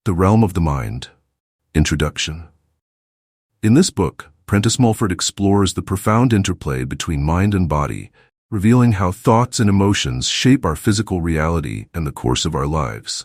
The Realm of the Mind. Introduction. In this book, Prentice Mulford explores the profound interplay between mind and body, revealing how thoughts and emotions shape our physical reality and the course of our lives.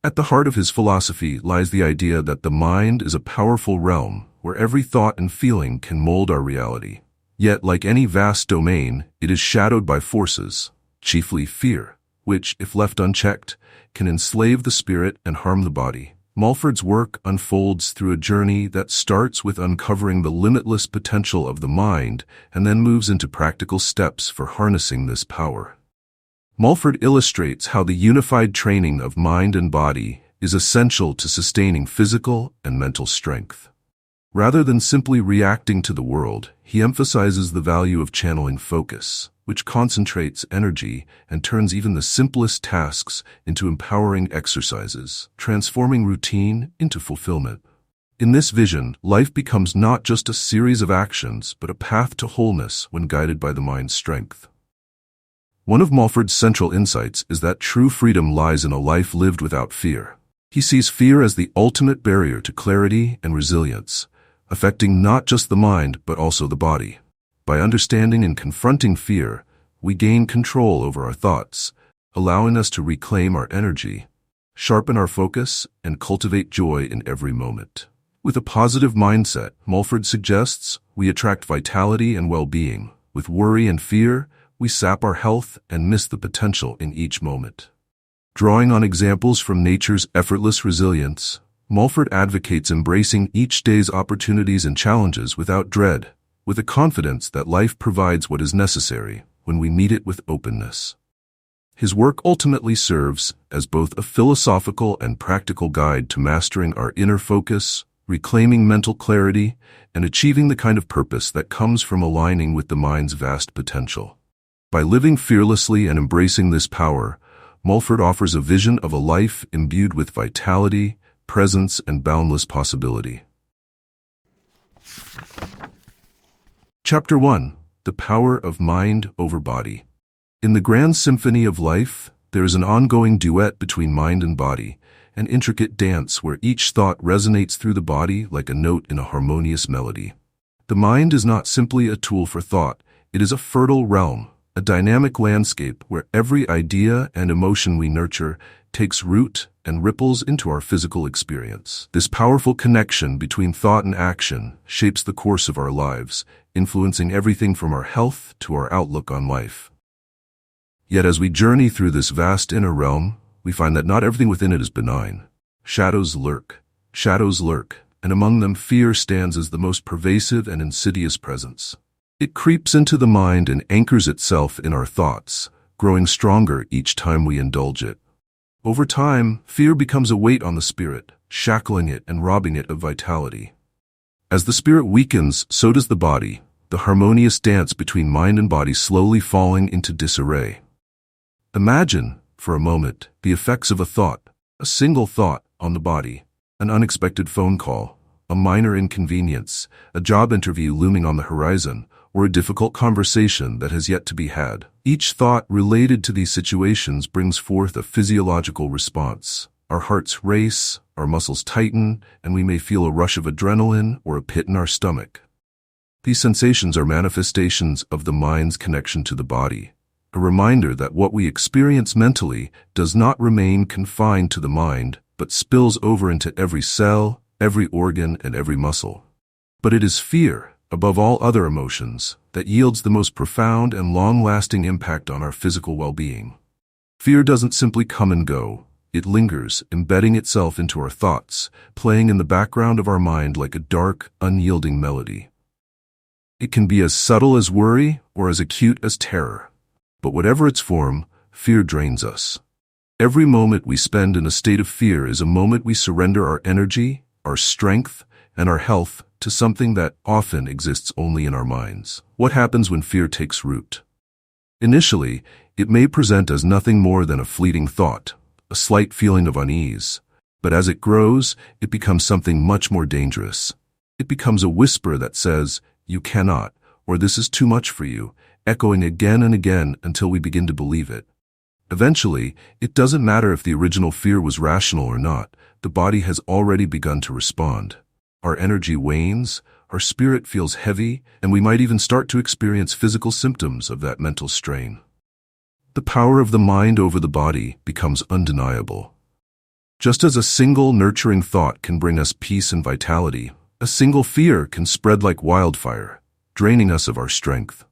At the heart of his philosophy lies the idea that the mind is a powerful realm where every thought and feeling can mold our reality. Yet, like any vast domain, it is shadowed by forces, chiefly fear, which, if left unchecked, can enslave the spirit and harm the body. Mulford's work unfolds through a journey that starts with uncovering the limitless potential of the mind and then moves into practical steps for harnessing this power. Mulford illustrates how the unified training of mind and body is essential to sustaining physical and mental strength. Rather than simply reacting to the world, he emphasizes the value of channeling focus, which concentrates energy and turns even the simplest tasks into empowering exercises, transforming routine into fulfillment. In this vision, life becomes not just a series of actions, but a path to wholeness when guided by the mind's strength. One of Mulford's central insights is that true freedom lies in a life lived without fear. He sees fear as the ultimate barrier to clarity and resilience, affecting not just the mind but also the body. By understanding and confronting fear, we gain control over our thoughts, allowing us to reclaim our energy, sharpen our focus, and cultivate joy in every moment. With a positive mindset, Mulford suggests, we attract vitality and well-being. With worry and fear, we sap our health and miss the potential in each moment. Drawing on examples from nature's effortless resilience, Mulford advocates embracing each day's opportunities and challenges without dread, with a confidence that life provides what is necessary when we meet it with openness. His work ultimately serves as both a philosophical and practical guide to mastering our inner focus, reclaiming mental clarity, and achieving the kind of purpose that comes from aligning with the mind's vast potential. By living fearlessly and embracing this power, Mulford offers a vision of a life imbued with vitality, presence, and boundless possibility. Chapter 1. The Power of Mind over Body. In the grand symphony of life, there is an ongoing duet between mind and body, an intricate dance where each thought resonates through the body like a note in a harmonious melody. The mind is not simply a tool for thought, it is a fertile realm, a dynamic landscape where every idea and emotion we nurture takes root and ripples into our physical experience. This powerful connection between thought and action shapes the course of our lives, influencing everything from our health to our outlook on life. Yet as we journey through this vast inner realm, we find that not everything within it is benign. Shadows lurk, and among them fear stands as the most pervasive and insidious presence. It creeps into the mind and anchors itself in our thoughts, growing stronger each time we indulge it. Over time, fear becomes a weight on the spirit, shackling it and robbing it of vitality. As the spirit weakens, so does the body, the harmonious dance between mind and body slowly falling into disarray. Imagine, for a moment, the effects of a single thought on the body, an unexpected phone call, a minor inconvenience, a job interview looming on the horizon, or a difficult conversation that has yet to be had. Each thought related to these situations brings forth a physiological response. Our hearts race, our muscles tighten, and we may feel a rush of adrenaline or a pit in our stomach. These sensations are manifestations of the mind's connection to the body, a reminder that what we experience mentally does not remain confined to the mind, but spills over into every cell, every organ, and every muscle. But it is fear, above all other emotions, that yields the most profound and long-lasting impact on our physical well-being. Fear doesn't simply come and go. It lingers, embedding itself into our thoughts, playing in the background of our mind like a dark, unyielding melody. It can be as subtle as worry or as acute as terror. But whatever its form, fear drains us. Every moment we spend in a state of fear is a moment we surrender our energy, our strength, and our health to something that often exists only in our minds. What happens when fear takes root? Initially, it may present as nothing more than a fleeting thought, a slight feeling of unease. But as it grows, it becomes something much more dangerous. It becomes a whisper that says, "You cannot," or "This is too much for you," echoing again and again until we begin to believe it. Eventually, it doesn't matter if the original fear was rational or not. the body has already begun to respond. Our energy wanes, our spirit feels heavy, and we might even start to experience physical symptoms of that mental strain. The power of the mind over the body becomes undeniable. Just as a single nurturing thought can bring us peace and vitality, a single fear can spread like wildfire, draining us of our strength.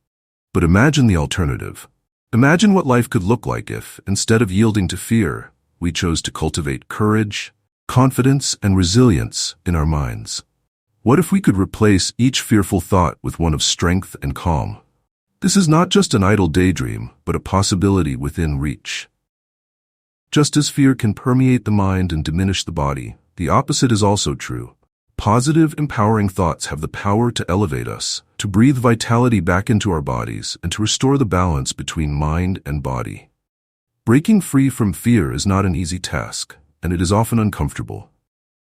But imagine the alternative. Imagine what life could look like if, instead of yielding to fear, we chose to cultivate courage, confidence, and resilience in our minds. What if we could replace each fearful thought with one of strength and calm? This is not just an idle daydream, but a possibility within reach. Just as fear can permeate the mind and diminish the body, the opposite is also true. Positive, empowering thoughts have the power to elevate us, to breathe vitality back into our bodies, and to restore the balance between mind and body. Breaking free from fear is not an easy task, and it is often uncomfortable.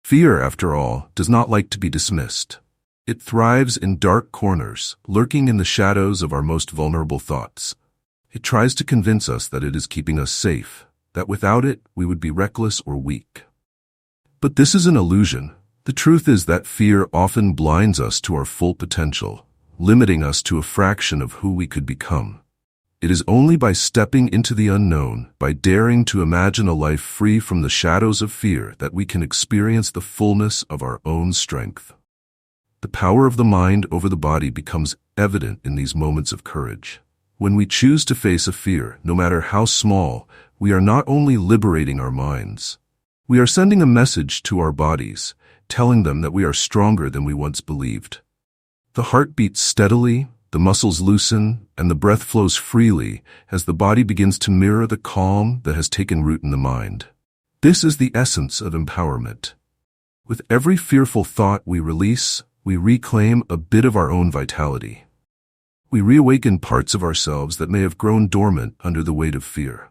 Fear, after all, does not like to be dismissed. It thrives in dark corners, lurking in the shadows of our most vulnerable thoughts. It tries to convince us that it is keeping us safe, that without it, we would be reckless or weak. But this is an illusion. The truth is that fear often blinds us to our full potential, limiting us to a fraction of who we could become. It is only by stepping into the unknown, by daring to imagine a life free from the shadows of fear, that we can experience the fullness of our own strength. The power of the mind over the body becomes evident in these moments of courage. When we choose to face a fear, no matter how small, we are not only liberating our minds, we are sending a message to our bodies, telling them that we are stronger than we once believed. The heart beats steadily, the muscles loosen, and the breath flows freely as the body begins to mirror the calm that has taken root in the mind. This is the essence of empowerment. With every fearful thought we release, we reclaim a bit of our own vitality. We reawaken parts of ourselves that may have grown dormant under the weight of fear.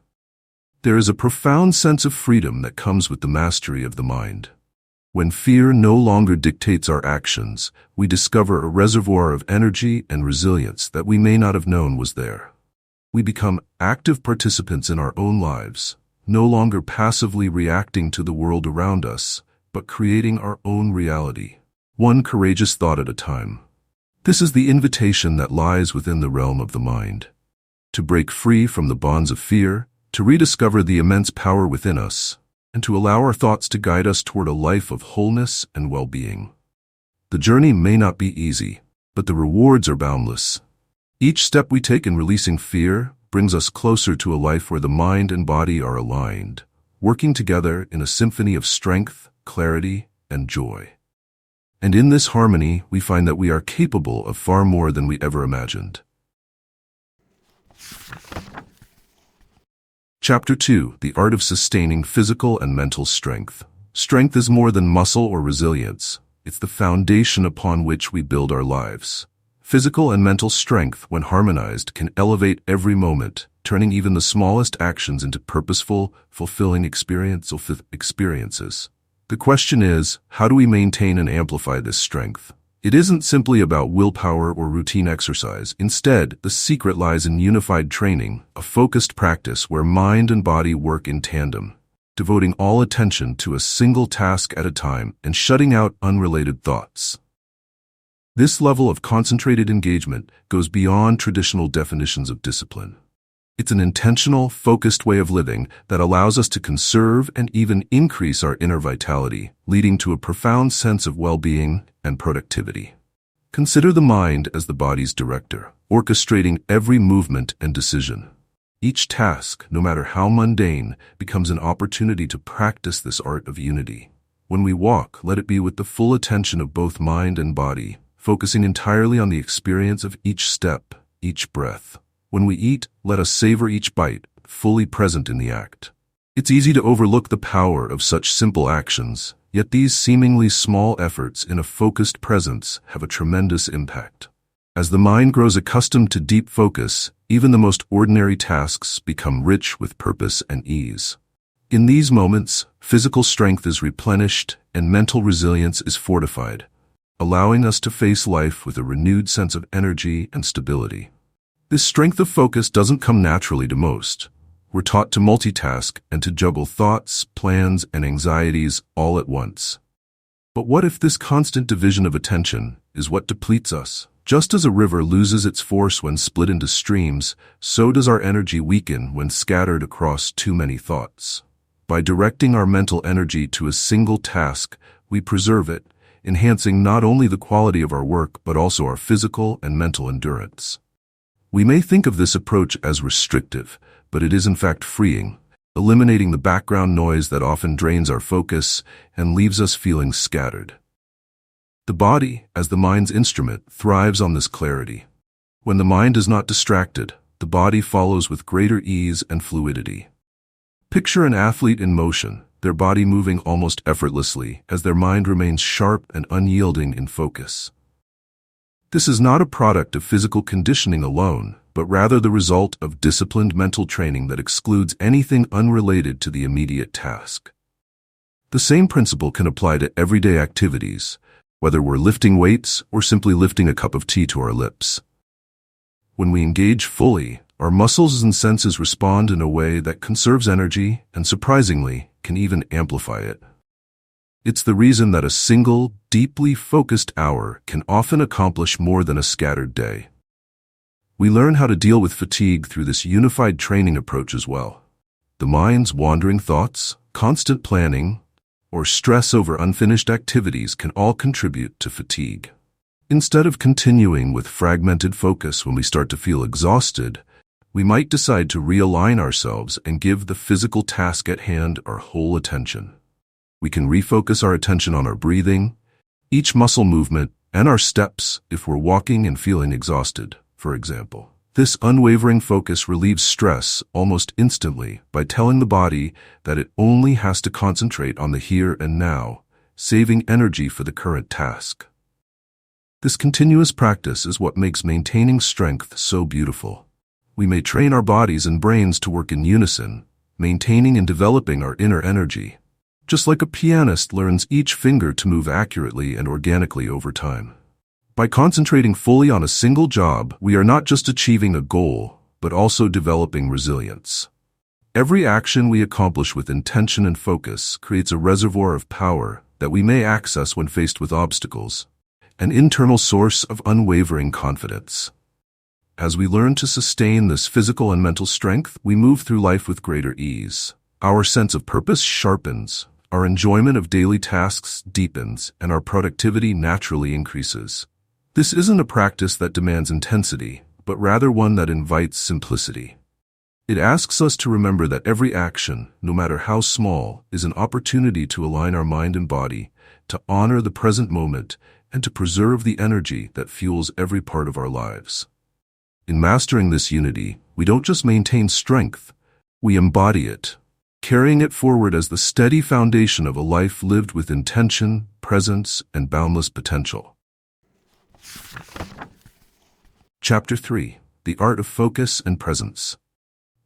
There is a profound sense of freedom that comes with the mastery of the mind. When fear no longer dictates our actions, we discover a reservoir of energy and resilience that we may not have known was there. We become active participants in our own lives, no longer passively reacting to the world around us, but creating our own reality, one courageous thought at a time. This is the invitation that lies within the realm of the mind. To break free from the bonds of fear, to rediscover the immense power within us, and to allow our thoughts to guide us toward a life of wholeness and well-being. The journey may not be easy, but the rewards are boundless. Each step we take in releasing fear brings us closer to a life where the mind and body are aligned, working together in a symphony of strength, clarity, and joy. And in this harmony, we find that we are capable of far more than we ever imagined. Chapter 2. The Art of Sustaining Physical and Mental Strength. Strength is more than muscle or resilience. It's the foundation upon which we build our lives. Physical and mental strength, when harmonized, can elevate every moment, turning even the smallest actions into purposeful, fulfilling experiences. The question is, how do we maintain and amplify this strength? It isn't simply about willpower or routine exercise. Instead, the secret lies in unified training, a focused practice where mind and body work in tandem, devoting all attention to a single task at a time and shutting out unrelated thoughts. This level of concentrated engagement goes beyond traditional definitions of discipline. It's an intentional, focused way of living that allows us to conserve and even increase our inner vitality, leading to a profound sense of well-being and productivity. Consider the mind as the body's director, orchestrating every movement and decision. Each task, no matter how mundane, becomes an opportunity to practice this art of unity. When we walk, let it be with the full attention of both mind and body, focusing entirely on the experience of each step, each breath. When we eat, let us savor each bite, fully present in the act. It's easy to overlook the power of such simple actions, yet these seemingly small efforts in a focused presence have a tremendous impact. As the mind grows accustomed to deep focus, even the most ordinary tasks become rich with purpose and ease. In these moments, physical strength is replenished and mental resilience is fortified, allowing us to face life with a renewed sense of energy and stability. This strength of focus doesn't come naturally to most. We're taught to multitask and to juggle thoughts, plans, and anxieties all at once. But what if this constant division of attention is what depletes us? Just as a river loses its force when split into streams, so does our energy weaken when scattered across too many thoughts. By directing our mental energy to a single task, we preserve it, enhancing not only the quality of our work but also our physical and mental endurance. We may think of this approach as restrictive, but it is in fact freeing, eliminating the background noise that often drains our focus and leaves us feeling scattered. The body, as the mind's instrument, thrives on this clarity. When the mind is not distracted, the body follows with greater ease and fluidity. Picture an athlete in motion, their body moving almost effortlessly as their mind remains sharp and unyielding in focus. This is not a product of physical conditioning alone, but rather the result of disciplined mental training that excludes anything unrelated to the immediate task. The same principle can apply to everyday activities, whether we're lifting weights or simply lifting a cup of tea to our lips. When we engage fully, our muscles and senses respond in a way that conserves energy and, surprisingly, can even amplify it. It's the reason that a single, deeply focused hour can often accomplish more than a scattered day. We learn how to deal with fatigue through this unified training approach as well. The mind's wandering thoughts, constant planning, or stress over unfinished activities can all contribute to fatigue. Instead of continuing with fragmented focus when we start to feel exhausted, we might decide to realign ourselves and give the physical task at hand our whole attention. We can refocus our attention on our breathing, each muscle movement, and our steps if we're walking and feeling exhausted, for example. This unwavering focus relieves stress almost instantly by telling the body that it only has to concentrate on the here and now, saving energy for the current task. This continuous practice is what makes maintaining strength so beautiful. We may train our bodies and brains to work in unison, maintaining and developing our inner energy, just like a pianist learns each finger to move accurately and organically over time. By concentrating fully on a single job, we are not just achieving a goal, but also developing resilience. Every action we accomplish with intention and focus creates a reservoir of power that we may access when faced with obstacles, an internal source of unwavering confidence. As we learn to sustain this physical and mental strength, we move through life with greater ease. Our sense of purpose sharpens, our enjoyment of daily tasks deepens, and our productivity naturally increases. This isn't a practice that demands intensity, but rather one that invites simplicity. It asks us to remember that every action, no matter how small, is an opportunity to align our mind and body, to honor the present moment, and to preserve the energy that fuels every part of our lives. In mastering this unity, we don't just maintain strength, we embody it, carrying it forward as the steady foundation of a life lived with intention, presence, and boundless potential. Chapter 3. The Art of Focus and Presence.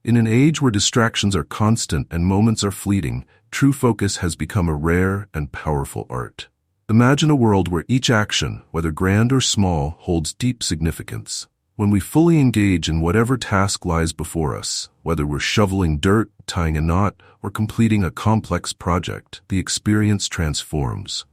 In an age where distractions are constant and moments are fleeting, true focus has become a rare and powerful art. Imagine a world where each action, whether grand or small, holds deep significance. When we fully engage in whatever task lies before us, whether we're shoveling dirt, tying a knot, or completing a complex project, the experience transforms.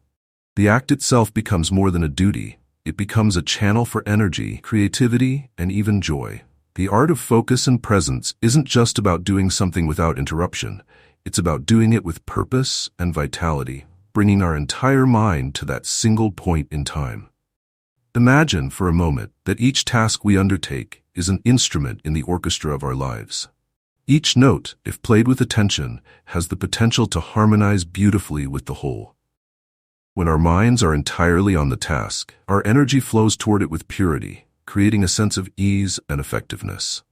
The act itself becomes more than a duty. It becomes a channel for energy, creativity, and even joy. The art of focus and presence isn't just about doing something without interruption. It's about doing it with purpose and vitality, bringing our entire mind to that single point in time. Imagine for a moment that each task we undertake is an instrument in the orchestra of our lives. Each note, if played with attention, has the potential to harmonize beautifully with the whole. When our minds are entirely on the task, our energy flows toward it with purity, creating a sense of ease and effectiveness.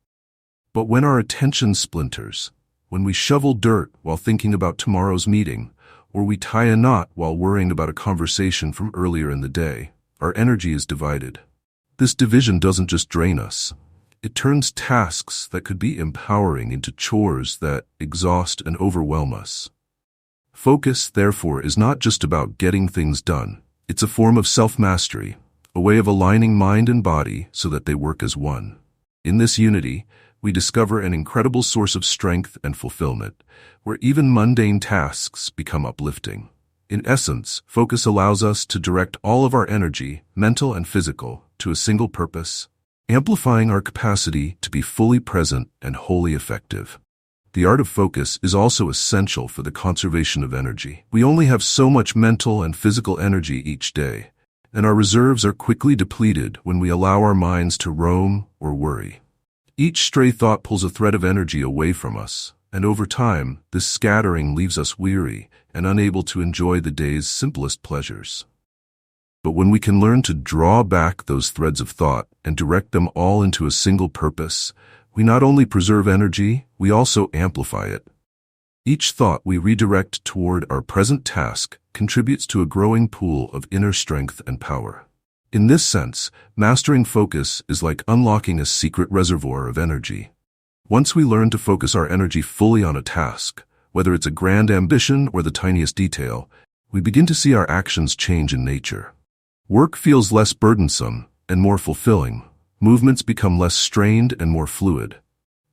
But when our attention splinters, when we shovel dirt while thinking about tomorrow's meeting, or we tie a knot while worrying about a conversation from earlier in the day, our energy is divided. This division doesn't just drain us. It turns tasks that could be empowering into chores that exhaust and overwhelm us. Focus, therefore, is not just about getting things done. It's a form of self-mastery, a way of aligning mind and body so that they work as one. In this unity, we discover an incredible source of strength and fulfillment, where even mundane tasks become uplifting. In essence, focus allows us to direct all of our energy, mental and physical, to a single purpose, amplifying our capacity to be fully present and wholly effective. The art of focus is also essential for the conservation of energy. We only have so much mental and physical energy each day, and our reserves are quickly depleted when we allow our minds to roam or worry. Each stray thought pulls a thread of energy away from us, and over time, this scattering leaves us weary and unable to enjoy the day's simplest pleasures. But when we can learn to draw back those threads of thought and direct them all into a single purpose, we not only preserve energy, we also amplify it. Each thought we redirect toward our present task contributes to a growing pool of inner strength and power. In this sense, mastering focus is like unlocking a secret reservoir of energy. Once we learn to focus our energy fully on a task, whether it's a grand ambition or the tiniest detail, we begin to see our actions change in nature. Work feels less burdensome and more fulfilling. Movements become less strained and more fluid.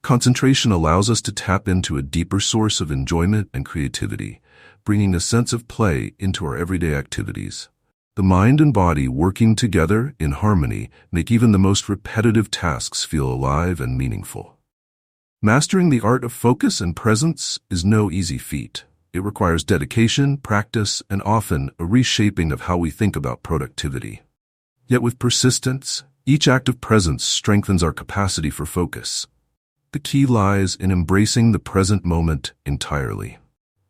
Concentration allows us to tap into a deeper source of enjoyment and creativity, bringing a sense of play into our everyday activities. The mind and body working together in harmony make even the most repetitive tasks feel alive and meaningful. Mastering the art of focus and presence is no easy feat. It requires dedication, practice, and often a reshaping of how we think about productivity. Yet with persistence, each act of presence strengthens our capacity for focus. The key lies in embracing the present moment entirely.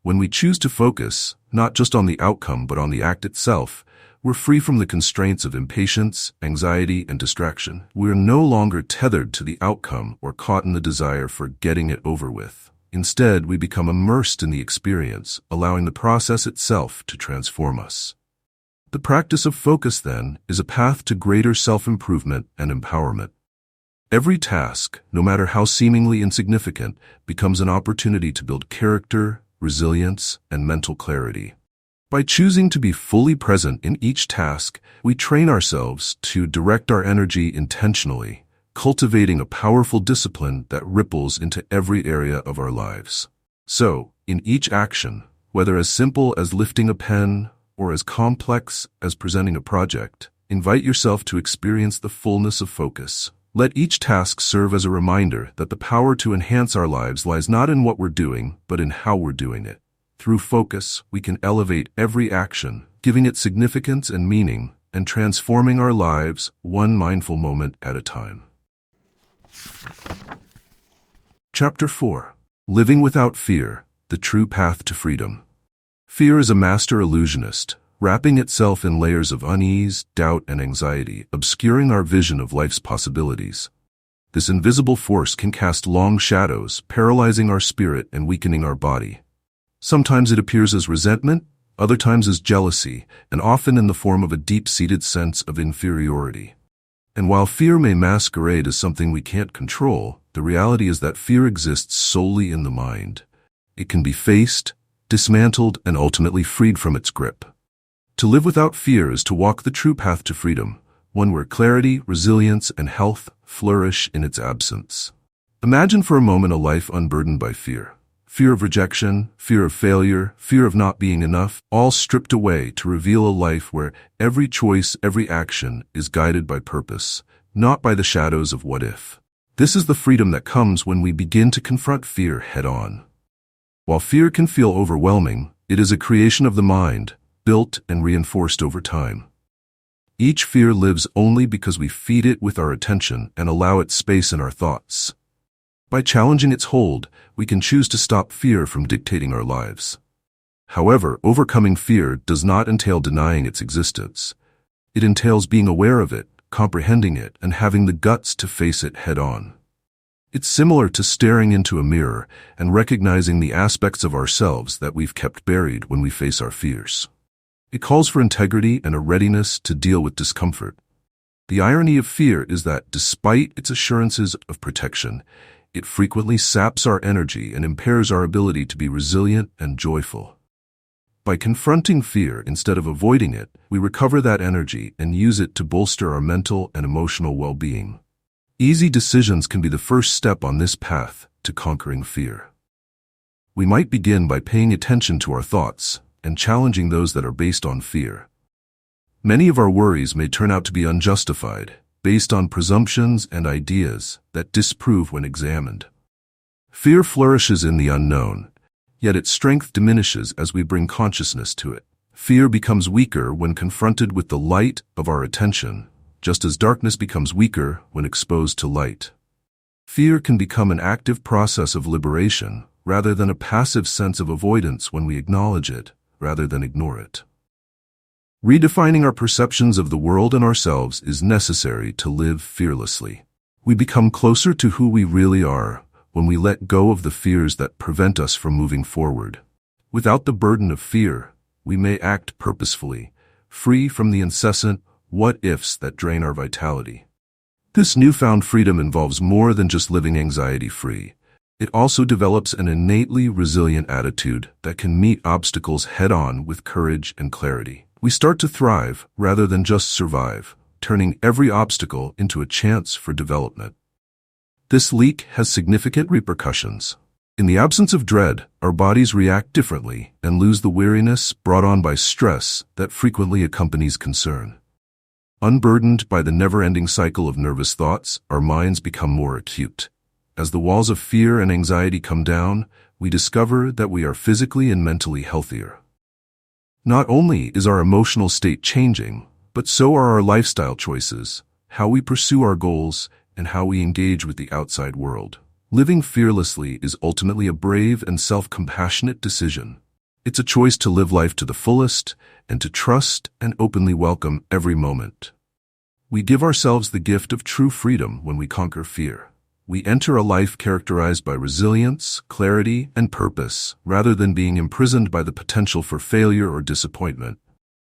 When we choose to focus, not just on the outcome but on the act itself, we're free from the constraints of impatience, anxiety, and distraction. We're no longer tethered to the outcome or caught in the desire for getting it over with. Instead, we become immersed in the experience, allowing the process itself to transform us. The practice of focus, then, is a path to greater self-improvement and empowerment. Every task, no matter how seemingly insignificant, becomes an opportunity to build character, resilience, and mental clarity. By choosing to be fully present in each task, we train ourselves to direct our energy intentionally, cultivating a powerful discipline that ripples into every area of our lives. So, in each action, whether as simple as lifting a pen or as complex as presenting a project, invite yourself to experience the fullness of focus. Let each task serve as a reminder that the power to enhance our lives lies not in what we're doing, but in how we're doing it. Through focus, we can elevate every action, giving it significance and meaning, and transforming our lives one mindful moment at a time. Chapter 4. Living Without Fear, the True Path to Freedom. Fear is a master illusionist, wrapping itself in layers of unease, doubt, and anxiety, obscuring our vision of life's possibilities. This invisible force can cast long shadows, paralyzing our spirit and weakening our body. Sometimes it appears as resentment, other times as jealousy, and often in the form of a deep-seated sense of inferiority. And while fear may masquerade as something we can't control, the reality is that fear exists solely in the mind. It can be faced, dismantled, and ultimately freed from its grip. To live without fear is to walk the true path to freedom, one where clarity, resilience, and health flourish in its absence. Imagine for a moment a life unburdened by fear. Fear of rejection, fear of failure, fear of not being enough, all stripped away to reveal a life where every choice, every action is guided by purpose, not by the shadows of what if. This is the freedom that comes when we begin to confront fear head-on. While fear can feel overwhelming, it is a creation of the mind, built and reinforced over time. Each fear lives only because we feed it with our attention and allow it space in our thoughts. By challenging its hold, we can choose to stop fear from dictating our lives. However, overcoming fear does not entail denying its existence. It entails being aware of it, comprehending it, and having the guts to face it head-on. It's similar to staring into a mirror and recognizing the aspects of ourselves that we've kept buried when we face our fears. It calls for integrity and a readiness to deal with discomfort. The irony of fear is that despite its assurances of protection, it frequently saps our energy and impairs our ability to be resilient and joyful. By confronting fear instead of avoiding it, we recover that energy and use it to bolster our mental and emotional well-being. Easy decisions can be the first step on this path to conquering fear. We might begin by paying attention to our thoughts and challenging those that are based on fear. Many of our worries may turn out to be unjustified, based on presumptions and ideas that disprove when examined. Fear flourishes in the unknown, yet its strength diminishes as we bring consciousness to it. Fear becomes weaker when confronted with the light of our attention, just as darkness becomes weaker when exposed to light. Fear can become an active process of liberation rather than a passive sense of avoidance when we acknowledge it rather than ignore it. Redefining our perceptions of the world and ourselves is necessary to live fearlessly. We become closer to who we really are when we let go of the fears that prevent us from moving forward. Without the burden of fear, we may act purposefully, free from the incessant what-ifs that drain our vitality. This newfound freedom involves more than just living anxiety-free. It also develops an innately resilient attitude that can meet obstacles head-on with courage and clarity. We start to thrive rather than just survive, turning every obstacle into a chance for development. This leak has significant repercussions. In the absence of dread, our bodies react differently and lose the weariness brought on by stress that frequently accompanies concern. Unburdened by the never-ending cycle of nervous thoughts, our minds become more acute. As the walls of fear and anxiety come down, we discover that we are physically and mentally healthier. Not only is our emotional state changing, but so are our lifestyle choices, how we pursue our goals, and how we engage with the outside world. Living fearlessly is ultimately a brave and self-compassionate decision. It's a choice to live life to the fullest and to trust and openly welcome every moment. We give ourselves the gift of true freedom when we conquer fear. We enter a life characterized by resilience, clarity, and purpose, rather than being imprisoned by the potential for failure or disappointment.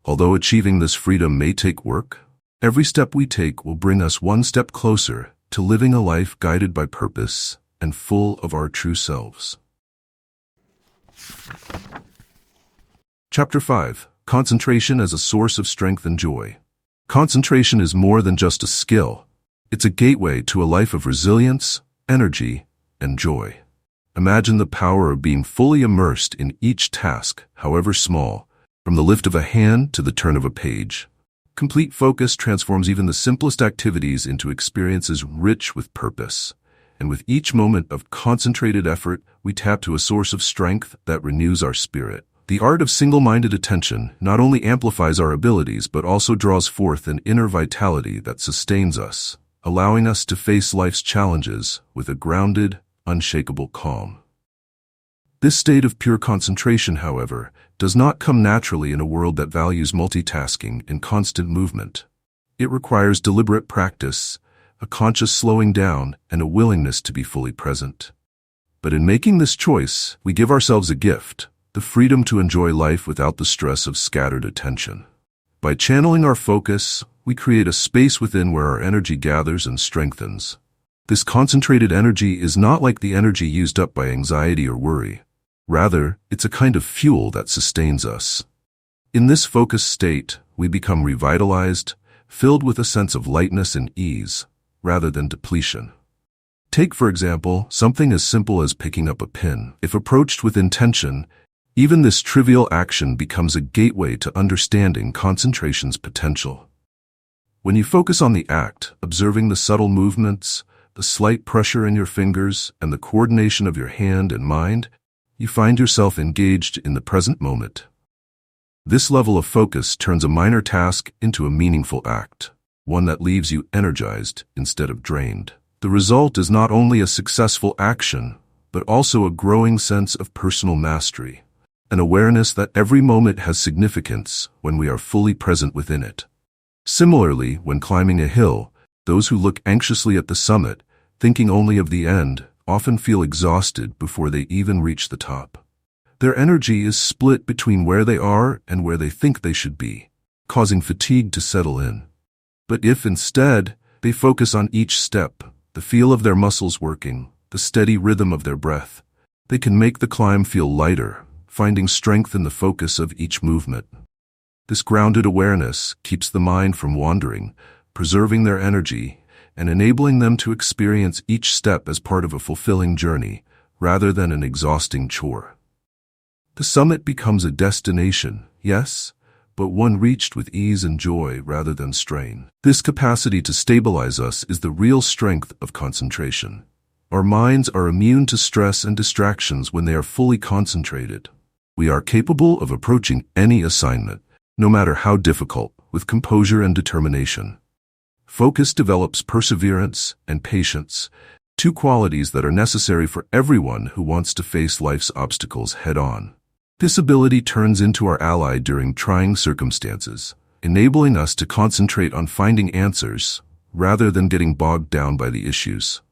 Although achieving this freedom may take work, every step we take will bring us one step closer to living a life guided by purpose and full of our true selves. Chapter 5. Concentration as a source of strength and joy. Concentration is more than just a skill. It's a gateway to a life of resilience, energy, and joy. Imagine the power of being fully immersed in each task, however small, from the lift of a hand to the turn of a page. Complete focus transforms even the simplest activities into experiences rich with purpose. And with each moment of concentrated effort, we tap to a source of strength that renews our spirit. The art of single-minded attention not only amplifies our abilities but also draws forth an inner vitality that sustains us, allowing us to face life's challenges with a grounded, unshakable calm. This state of pure concentration, however, does not come naturally in a world that values multitasking and constant movement. It requires deliberate practice, a conscious slowing down, and a willingness to be fully present. But in making this choice, we give ourselves a gift, the freedom to enjoy life without the stress of scattered attention. By channeling our focus, we create a space within where our energy gathers and strengthens. This concentrated energy is not like the energy used up by anxiety or worry. Rather, it's a kind of fuel that sustains us. In this focused state, we become revitalized, filled with a sense of lightness and ease, rather than depletion. Take, for example, something as simple as picking up a pen. If approached with intention, even this trivial action becomes a gateway to understanding concentration's potential. When you focus on the act, observing the subtle movements, the slight pressure in your fingers, and the coordination of your hand and mind, you find yourself engaged in the present moment. This level of focus turns a minor task into a meaningful act, one that leaves you energized instead of drained. The result is not only a successful action, but also a growing sense of personal mastery, an awareness that every moment has significance when we are fully present within it. Similarly, when climbing a hill, those who look anxiously at the summit, thinking only of the end, often feel exhausted before they even reach the top. Their energy is split between where they are and where they think they should be, causing fatigue to settle in. But if instead they focus on each step, the feel of their muscles working, the steady rhythm of their breath, they can make the climb feel lighter, finding strength in the focus of each movement. This grounded awareness keeps the mind from wandering, preserving their energy, and enabling them to experience each step as part of a fulfilling journey, rather than an exhausting chore. The summit becomes a destination, yes, but one reached with ease and joy rather than strain. This capacity to stabilize us is the real strength of concentration. Our minds are immune to stress and distractions when they are fully concentrated. We are capable of approaching any assignment, no matter how difficult, with composure and determination. Focus develops perseverance and patience, two qualities that are necessary for everyone who wants to face life's obstacles head-on. This ability turns into our ally during trying circumstances, enabling us to concentrate on finding answers rather than getting bogged down by the issues.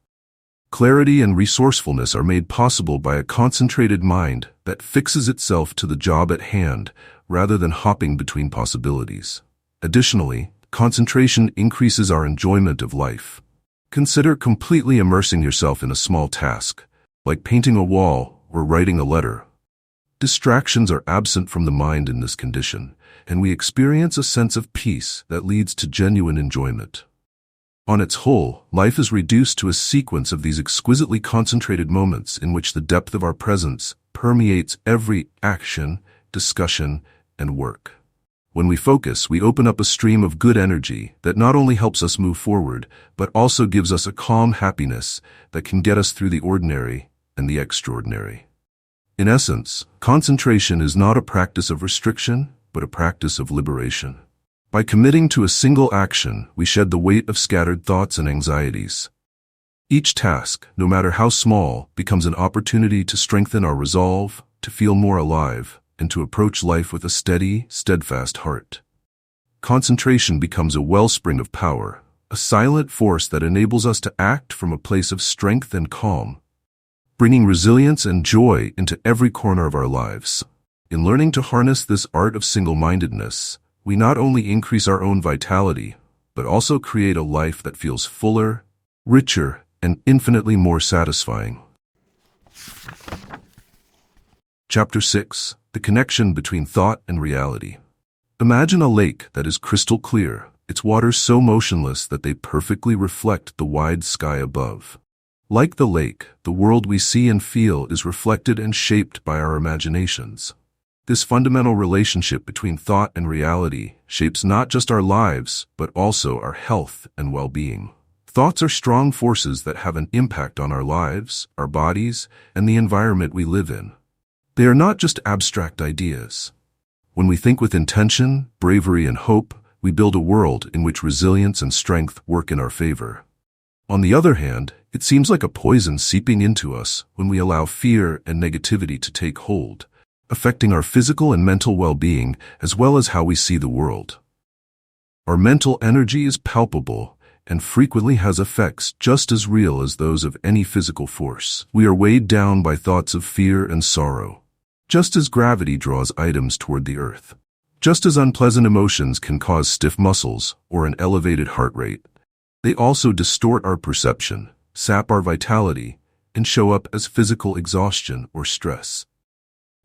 Clarity and resourcefulness are made possible by a concentrated mind that fixes itself to the job at hand rather than hopping between possibilities. Additionally, concentration increases our enjoyment of life. Consider completely immersing yourself in a small task, like painting a wall or writing a letter. Distractions are absent from the mind in this condition, and we experience a sense of peace that leads to genuine enjoyment. On its whole, life is reduced to a sequence of these exquisitely concentrated moments in which the depth of our presence permeates every action, discussion, and work. When we focus, we open up a stream of good energy that not only helps us move forward, but also gives us a calm happiness that can get us through the ordinary and the extraordinary. In essence, concentration is not a practice of restriction, but a practice of liberation. By committing to a single action, we shed the weight of scattered thoughts and anxieties. Each task, no matter how small, becomes an opportunity to strengthen our resolve, to feel more alive, and to approach life with a steady, steadfast heart. Concentration becomes a wellspring of power, a silent force that enables us to act from a place of strength and calm, bringing resilience and joy into every corner of our lives. In learning to harness this art of single-mindedness, we not only increase our own vitality, but also create a life that feels fuller, richer, and infinitely more satisfying. Chapter 6. The connection between thought and reality. Imagine a lake that is crystal clear, its waters so motionless that they perfectly reflect the wide sky above. Like the lake, the world we see and feel is reflected and shaped by our imaginations. This fundamental relationship between thought and reality shapes not just our lives, but also our health and well-being. Thoughts are strong forces that have an impact on our lives, our bodies, and the environment we live in. They are not just abstract ideas. When we think with intention, bravery, and hope, we build a world in which resilience and strength work in our favor. On the other hand, it seems like a poison seeping into us when we allow fear and negativity to take hold, affecting our physical and mental well-being as well as how we see the world. Our mental energy is palpable and frequently has effects just as real as those of any physical force. We are weighed down by thoughts of fear and sorrow, just as gravity draws items toward the earth. Just as unpleasant emotions can cause stiff muscles or an elevated heart rate, they also distort our perception, sap our vitality, and show up as physical exhaustion or stress.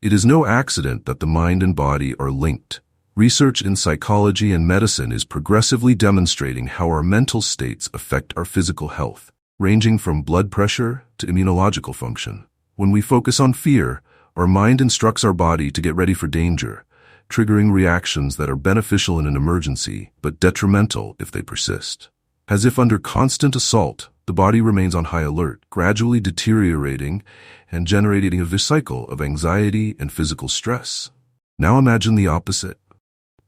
It is no accident that the mind and body are linked. Research in psychology and medicine is progressively demonstrating how our mental states affect our physical health, ranging from blood pressure to immunological function. When we focus on fear, our mind instructs our body to get ready for danger, triggering reactions that are beneficial in an emergency, but detrimental if they persist. As if under constant assault, the body remains on high alert, gradually deteriorating and generating a vicious cycle of anxiety and physical stress. Now imagine the opposite.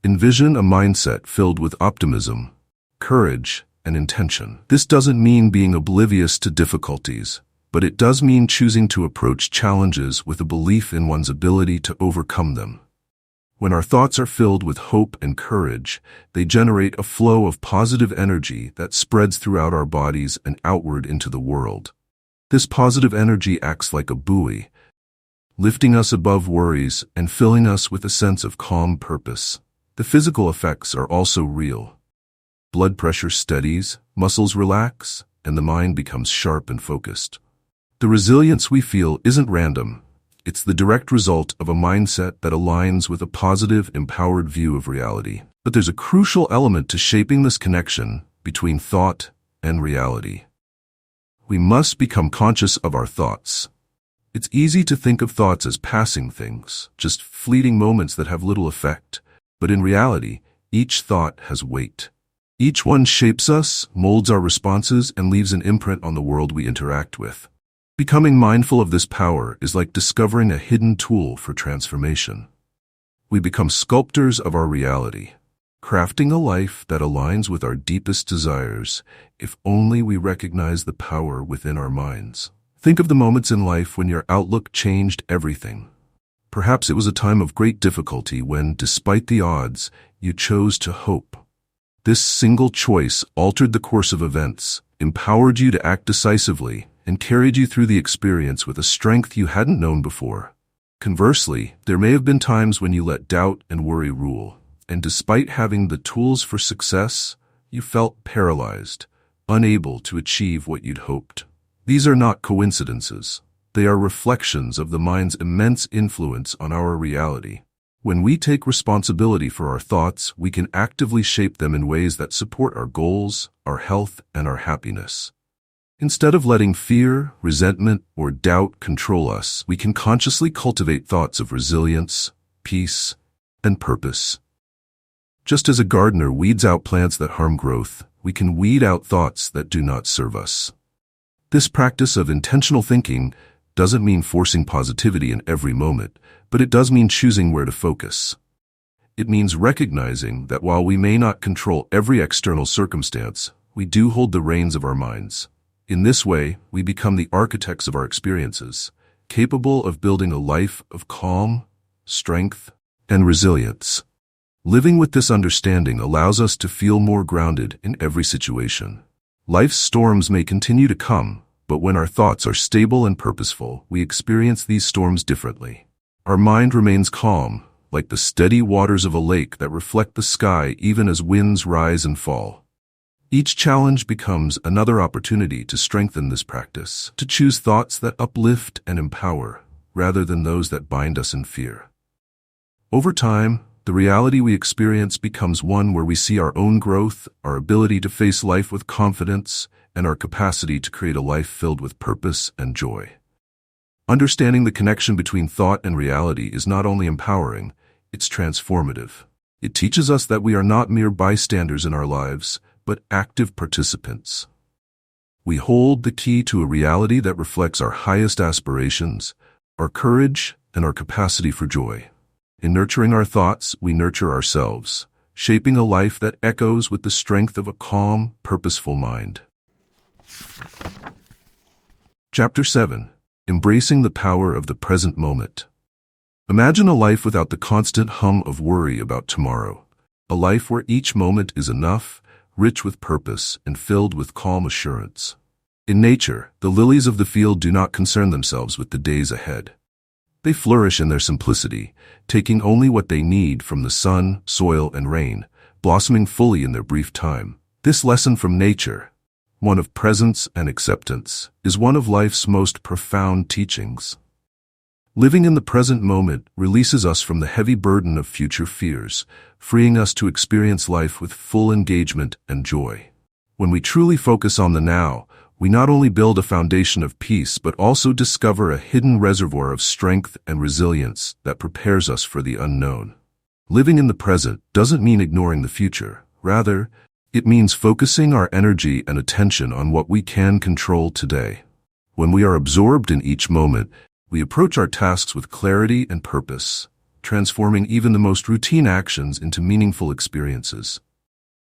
Envision a mindset filled with optimism, courage, and intention. This doesn't mean being oblivious to difficulties, but it does mean choosing to approach challenges with a belief in one's ability to overcome them. When our thoughts are filled with hope and courage, they generate a flow of positive energy that spreads throughout our bodies and outward into the world. This positive energy acts like a buoy, lifting us above worries and filling us with a sense of calm purpose. The physical effects are also real. Blood pressure steadies, muscles relax, and the mind becomes sharp and focused. The resilience we feel isn't random. It's the direct result of a mindset that aligns with a positive, empowered view of reality. But there's a crucial element to shaping this connection between thought and reality. We must become conscious of our thoughts. It's easy to think of thoughts as passing things, just fleeting moments that have little effect. But in reality, each thought has weight. Each one shapes us, molds our responses, and leaves an imprint on the world we interact with. Becoming mindful of this power is like discovering a hidden tool for transformation. We become sculptors of our reality, crafting a life that aligns with our deepest desires, if only we recognize the power within our minds. Think of the moments in life when your outlook changed everything. Perhaps it was a time of great difficulty when, despite the odds, you chose to hope. This single choice altered the course of events, empowered you to act decisively, and carried you through the experience with a strength you hadn't known before. Conversely, there may have been times when you let doubt and worry rule, and despite having the tools for success, you felt paralyzed, unable to achieve what you'd hoped. These are not coincidences. They are reflections of the mind's immense influence on our reality. When we take responsibility for our thoughts, we can actively shape them in ways that support our goals, our health, and our happiness. Instead of letting fear, resentment, or doubt control us, we can consciously cultivate thoughts of resilience, peace, and purpose. Just as a gardener weeds out plants that harm growth, we can weed out thoughts that do not serve us. This practice of intentional thinking doesn't mean forcing positivity in every moment, but it does mean choosing where to focus. It means recognizing that while we may not control every external circumstance, we do hold the reins of our minds. In this way, we become the architects of our experiences, capable of building a life of calm, strength, and resilience. Living with this understanding allows us to feel more grounded in every situation. Life's storms may continue to come, but when our thoughts are stable and purposeful, we experience these storms differently. Our mind remains calm, like the steady waters of a lake that reflect the sky even as winds rise and fall. Each challenge becomes another opportunity to strengthen this practice, to choose thoughts that uplift and empower, rather than those that bind us in fear. Over time, the reality we experience becomes one where we see our own growth, our ability to face life with confidence, and our capacity to create a life filled with purpose and joy. Understanding the connection between thought and reality is not only empowering, it's transformative. It teaches us that we are not mere bystanders in our lives, but active participants. We hold the key to a reality that reflects our highest aspirations, our courage, and our capacity for joy. In nurturing our thoughts, we nurture ourselves, shaping a life that echoes with the strength of a calm, purposeful mind. Chapter 7. Embracing the power of the present moment. Imagine a life without the constant hum of worry about tomorrow. A life where each moment is enough, rich with purpose, and filled with calm assurance. In nature, the lilies of the field do not concern themselves with the days ahead. They flourish in their simplicity, taking only what they need from the sun, soil, and rain, blossoming fully in their brief time. This lesson from nature, one of presence and acceptance, is one of life's most profound teachings. Living in the present moment releases us from the heavy burden of future fears, freeing us to experience life with full engagement and joy. When we truly focus on the now, we not only build a foundation of peace but also discover a hidden reservoir of strength and resilience that prepares us for the unknown. Living in the present doesn't mean ignoring the future. Rather, it means focusing our energy and attention on what we can control today. When we are absorbed in each moment, we approach our tasks with clarity and purpose, transforming even the most routine actions into meaningful experiences.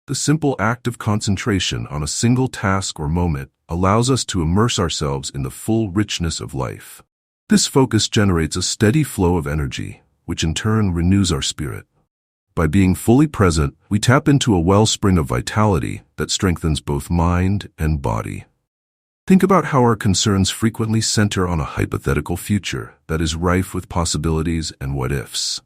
The simple act of concentration on a single task or moment allows us to immerse ourselves in the full richness of life. This focus generates a steady flow of energy, which in turn renews our spirit. By being fully present, we tap into a wellspring of vitality that strengthens both mind and body. Think about how our concerns frequently center on a hypothetical future that is rife with possibilities and what-ifs.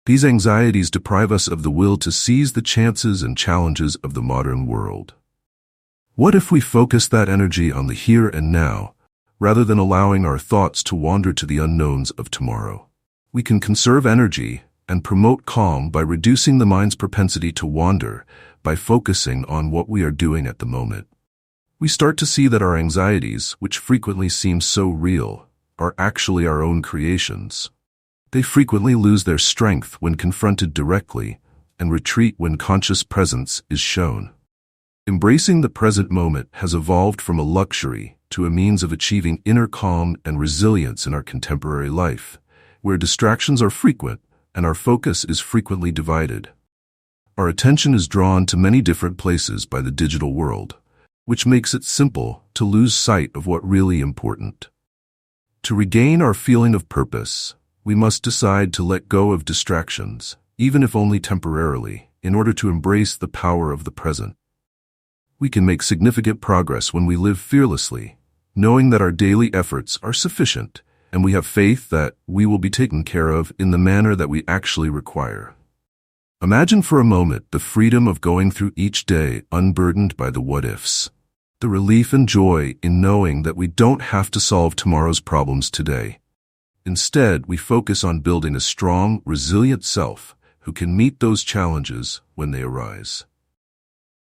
These anxieties deprive us of the will to seize the chances and challenges of the modern world. What if we focus that energy on the here and now, rather than allowing our thoughts to wander to the unknowns of tomorrow? We can conserve energy and promote calm by reducing the mind's propensity to wander, by focusing on what we are doing at the moment. we start to see that our anxieties, which frequently seem so real, are actually our own creations. They frequently lose their strength when confronted directly and retreat when conscious presence is shown. Embracing the present moment has evolved from a luxury to a means of achieving inner calm and resilience in our contemporary life, where distractions are frequent and our focus is frequently divided. Our attention is drawn to many different places by the digital world, which makes it simple to lose sight of what really is important. To regain our feeling of purpose, we must decide to let go of distractions, even if only temporarily, in order to embrace the power of the present. We can make significant progress when we live fearlessly, knowing that our daily efforts are sufficient, and we have faith that we will be taken care of in the manner that we actually require. Imagine for a moment the freedom of going through each day unburdened by the what-ifs, the relief and joy in knowing that we don't have to solve tomorrow's problems today. Instead, we focus on building a strong, resilient self who can meet those challenges when they arise.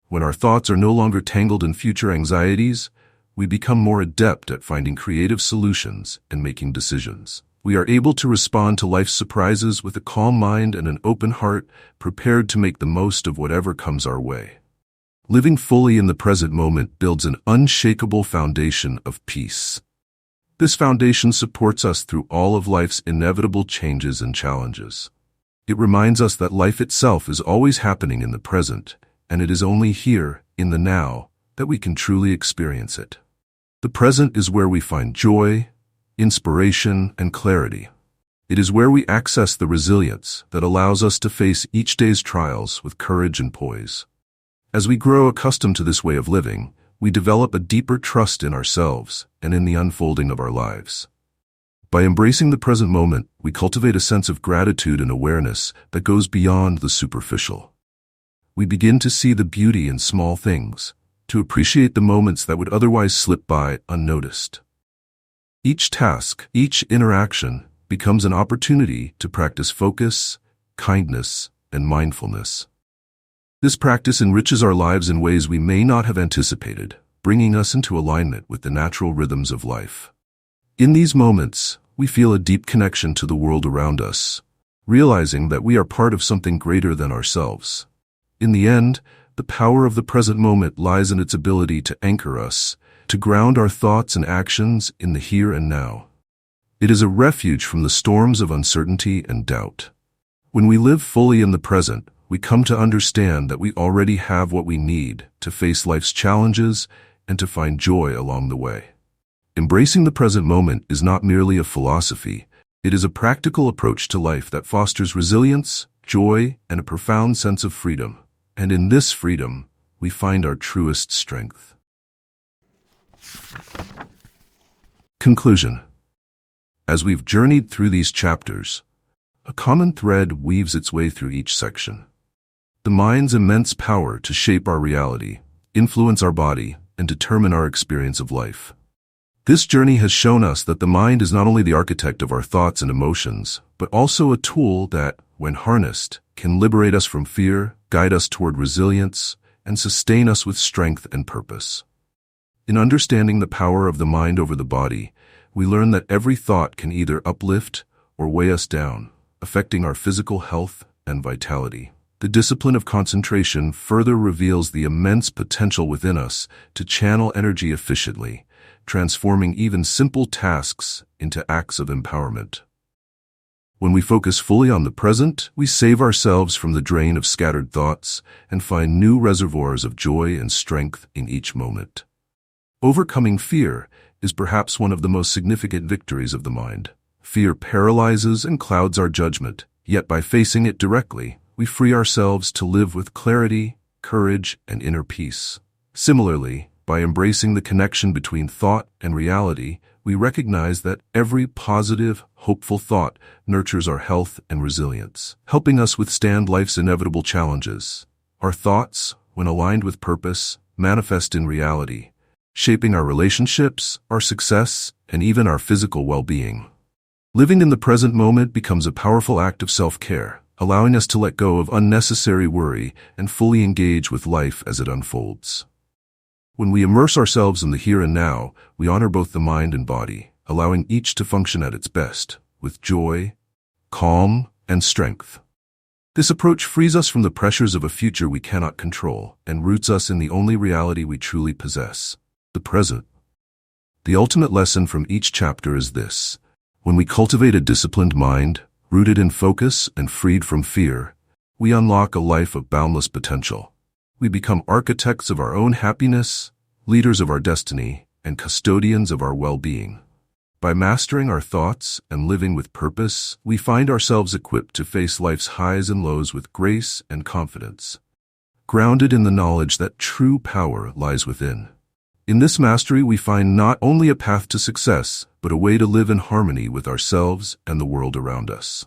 When our thoughts are no longer tangled in future anxieties, we become more adept at finding creative solutions and making decisions. We are able to respond to life's surprises with a calm mind and an open heart, prepared to make the most of whatever comes our way. Living fully in the present moment builds an unshakable foundation of peace. This foundation supports us through all of life's inevitable changes and challenges. It reminds us that life itself is always happening in the present, and it is only here, in the now, that we can truly experience it. The present is where we find joy, inspiration, and clarity. It is where we access the resilience that allows us to face each day's trials with courage and poise. As we grow accustomed to this way of living, we develop a deeper trust in ourselves and in the unfolding of our lives. By embracing the present moment, we cultivate a sense of gratitude and awareness that goes beyond the superficial. We begin to see the beauty in small things, to appreciate the moments that would otherwise slip by unnoticed. Each task, each interaction, becomes an opportunity to practice focus, kindness, and mindfulness. This practice enriches our lives in ways we may not have anticipated, bringing us into alignment with the natural rhythms of life. In these moments, we feel a deep connection to the world around us, realizing that we are part of something greater than ourselves. In the end, the power of the present moment lies in its ability to anchor us, to ground our thoughts and actions in the here and now. It is a refuge from the storms of uncertainty and doubt. When we live fully in the present, we come to understand that we already have what we need to face life's challenges and to find joy along the way. Embracing the present moment is not merely a philosophy, it is a practical approach to life that fosters resilience, joy, and a profound sense of freedom. And in this freedom, we find our truest strength. Conclusion. As we've journeyed through these chapters, a common thread weaves its way through each section. The mind's immense power to shape our reality, influence our body, and determine our experience of life. This journey has shown us that the mind is not only the architect of our thoughts and emotions, but also a tool that, when harnessed, can liberate us from fear, guide us toward resilience, and sustain us with strength and purpose. In understanding the power of the mind over the body, we learn that every thought can either uplift or weigh us down, affecting our physical health and vitality. The discipline of concentration further reveals the immense potential within us to channel energy efficiently, transforming even simple tasks into acts of empowerment. When we focus fully on the present, we save ourselves from the drain of scattered thoughts and find new reservoirs of joy and strength in each moment. Overcoming fear is perhaps one of the most significant victories of the mind. Fear paralyzes and clouds our judgment, yet by facing it directly, we free ourselves to live with clarity, courage, and inner peace. Similarly, by embracing the connection between thought and reality, we recognize that every positive, hopeful thought nurtures our health and resilience, helping us withstand life's inevitable challenges. Our thoughts, when aligned with purpose, manifest in reality, shaping our relationships, our success, and even our physical well-being. Living in the present moment becomes a powerful act of self-care, allowing us to let go of unnecessary worry and fully engage with life as it unfolds. When we immerse ourselves in the here and now, we honor both the mind and body, allowing each to function at its best, with joy, calm, and strength. This approach frees us from the pressures of a future we cannot control and roots us in the only reality we truly possess, the present. The ultimate lesson from each chapter is this: when we cultivate a disciplined mind, rooted in focus and freed from fear, we unlock a life of boundless potential. We become architects of our own happiness, leaders of our destiny, and custodians of our well-being. By mastering our thoughts and living with purpose, we find ourselves equipped to face life's highs and lows with grace and confidence, grounded in the knowledge that true power lies within. In this mastery, we find not only a path to success, but a way to live in harmony with ourselves and the world around us.